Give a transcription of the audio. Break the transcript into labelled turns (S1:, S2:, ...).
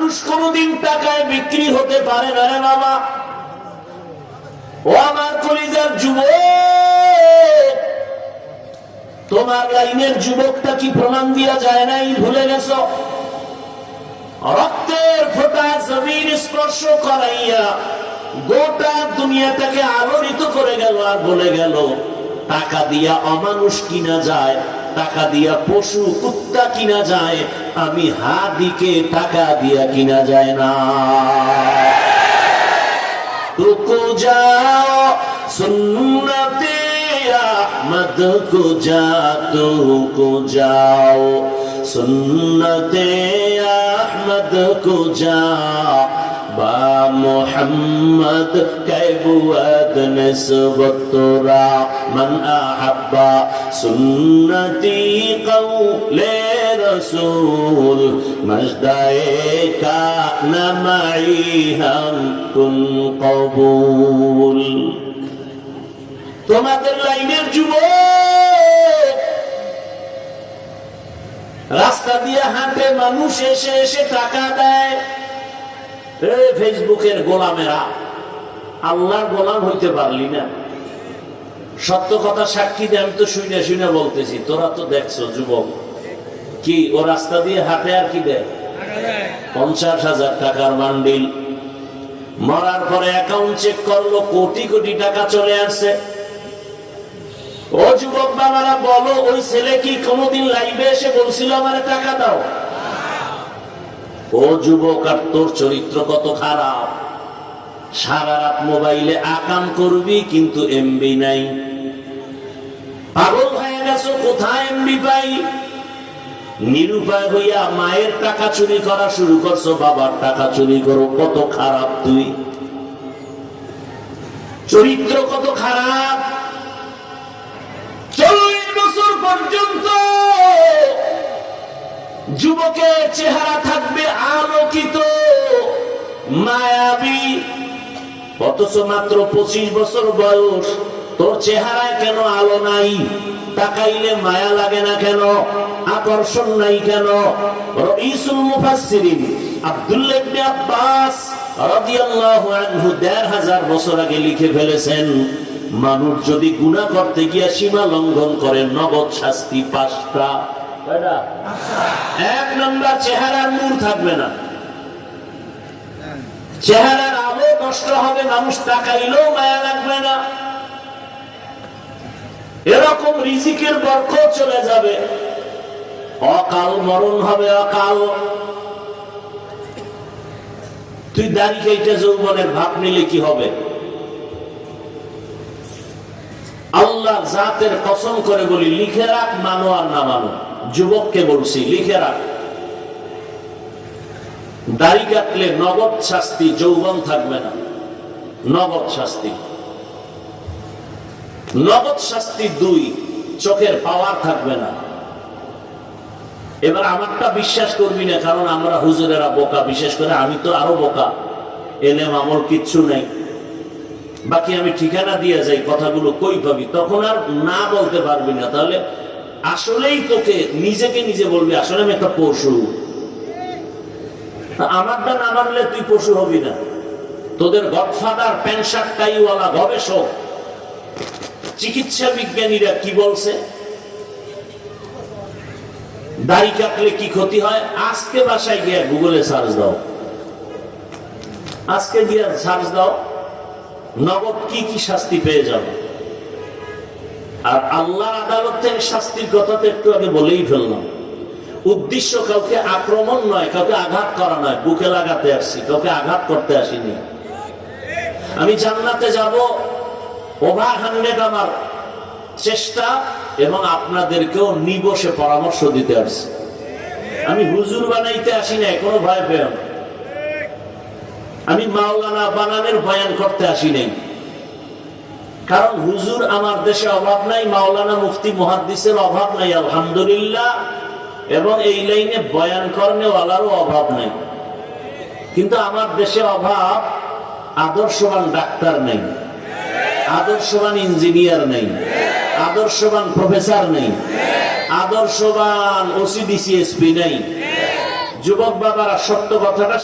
S1: মানুষ কোনদিন টাকায় বিক্রি হতে পারে না রে বাবা। ও আমার কলিজার যুবক, তোমার লাইনের যুবকটা কি প্রমাণ দিয়া যায় নাই? ভুলে গেছ? রক্তের ফোঁটা জমিন স্পর্শ করাইয়া গোটা দুনিয়াটাকে আলোড়িত করে গেল, আর বলে গেল টাকা দিয়া অমানুষ কিনা যায়, টাকা দিয়া পশু কুত্তা কিনা যায়, আমি হাদিকে টাকা দিয়া কিনা যায় না। রুকু যাও সুন্নতে আহমদ কো যা, রুকু যাও সুন্নতে আহমদ কো যা, বা মোহাম্মদ कैबुअद निस्बत तोरा मन अहब्बा सुन्नती कौले रसूल मजदाए का नमाई हम कुन कबूल। তোমাদের লাইনের যুবক রাস্তা দিয়ে হাঁটে, মানুষ এসে এসে টাকা দেয়। ফেসবুকের গোলামেরা, আল্লাহর গোলাম হইতে পারলি না? সত্য কথা সাক্ষী দেয়, আমি তো শুনে শুনে বলতেছি, তোরা তো দেখছো যুবক কি ও রাস্তা দিয়ে হাঁটে আর কি দেয়? 50,000 টাকার বান্ডিল। মরার পরে অ্যাকাউন্ট চেক করলো, কোটি কোটি টাকা চলে আসছে। ও যুবক বাবারা বলো, ওই ছেলে কি কোনোদিন লাইভে এসে বলছিল আমার টাকা দাও? ও যুবক, আর তোর চরিত্র কত খারাপ। সারা রাত মোবাইলে আকাম করবি কিন্তু এমবি নাই। পাগল হয়ে গেছো, কোথায় এমবি পাই? নিরুপায় হইয়া মায়ের টাকা চুরি করা শুরু করছো, বাবার টাকা চুরি করো। কত খারাপ তুই, চরিত্র কত খারাপ। 40 বছর পর্যন্ত যুবকের চেহারা থাকবে আলোকিত, মায়াবী, অথচ মাত্র 25 বছর বয়স। তোর চেহারায় কেন আলো নাই? তাকাইলে মায়া লাগে না কেন? আকর্ষণ নাই কেন? রাইসুল মুফাসসিরিন আব্দুল্লাহ ইবনে আব্বাস রাদিয়াল্লাহু আনহু 1500 বছর আগে লিখে ফেলেছেন, মানুষ যদি গুনাহ করতে গিয়া সীমা লঙ্ঘন করে, নগদ শাস্তি 5টা। এক নম্বর, চেহারার নূর থাকবে না, চেহারার আলো নষ্ট হবে, মানুষ তাকাইলেও মায়া লাগবে না। এরকম রিজিকের বরকত চলে যাবে, অকাল মরণ হবে, অকাল। তুই দাড়ি কেটে যৌবনের ভাব নিলে কি হবে? আল্লাহ জাতের কসম করে বলি, লিখে রাখ, মানো আর না মানো। যুবককে বলছি, লিখে রাখ, দাড়ি কাটলে নগদ শাস্তি, যৌবন থাকবে না, নগদ শাস্তি। নগদ শাস্তি 2, চোখের পাওয়ার থাকবে না। এবার আমারটা বিশ্বাস করবি না, কারণ আমরা হুজুরেরা বোকা, বিশেষ করে আমি তো আরো বোকা, এলেম আমল কিচ্ছু নেই। বাকি আমি ঠিকানা দিয়ে যাই, কথাগুলো কই পাবি, তখন আর না বলতে পারবি না। তাহলে আসলেই তোকে নিজেকে নিজে বলবি, আসলে আমি একটা পশু। আমারটা না মানলে তুই পশু হবি না। তোদের গডফাদার প্যান্ট শার্ট টাইওয়ালা গবেষক, চিকিৎসা বিজ্ঞানীরা কি বলছে? দাড়ি কাটলে কি ক্ষতি হয়? আজকে বাসায় গিয়ে গুগলে সার্চ দাও, আজকে গিয়ে সার্চ দাও, নগদ কি কি শাস্তি পেয়ে যাবে। আর আল্লাহর আদালত থেকে শাস্তির কথা তো একটু আগে বলেই ফেললাম। উদ্দেশ্য কাউকে আক্রমণ নয়, কাউকে আঘাত করা নয়, বুকে লাগাতে আসছি, কাউকে আঘাত করতে আসিনি। আমি জান্নাতে যাব, ওভার 100 আমার চেষ্টা, এবং আপনাদেরকেও নিবসে পরামর্শ দিতে আসছি। আমি হুজুর বানাইতে আসি নাই, কোনো ভয় পেও না। আমি মাওলানা বানানের বয়ান করতে আসি নাই, কারণ হুজুর আমার দেশে অভাব নাই, মাওলানা মুফতি মুহাদ্দিসের অভাব নাই আলহামদুলিল্লাহ, এবং এই লাইনে বয়ান করেওয়ালারও অভাব নাই। কিন্তু আমার দেশে অভাব আদর্শবান ডাক্তার নেই, আদর্শবান ইঞ্জিনিয়ার নেই, আদর্শবান প্রফেসর নেই, আদর্শবান ওসিডিসিএসপি নেই। যুবক বাবারা, সত্য কথাটা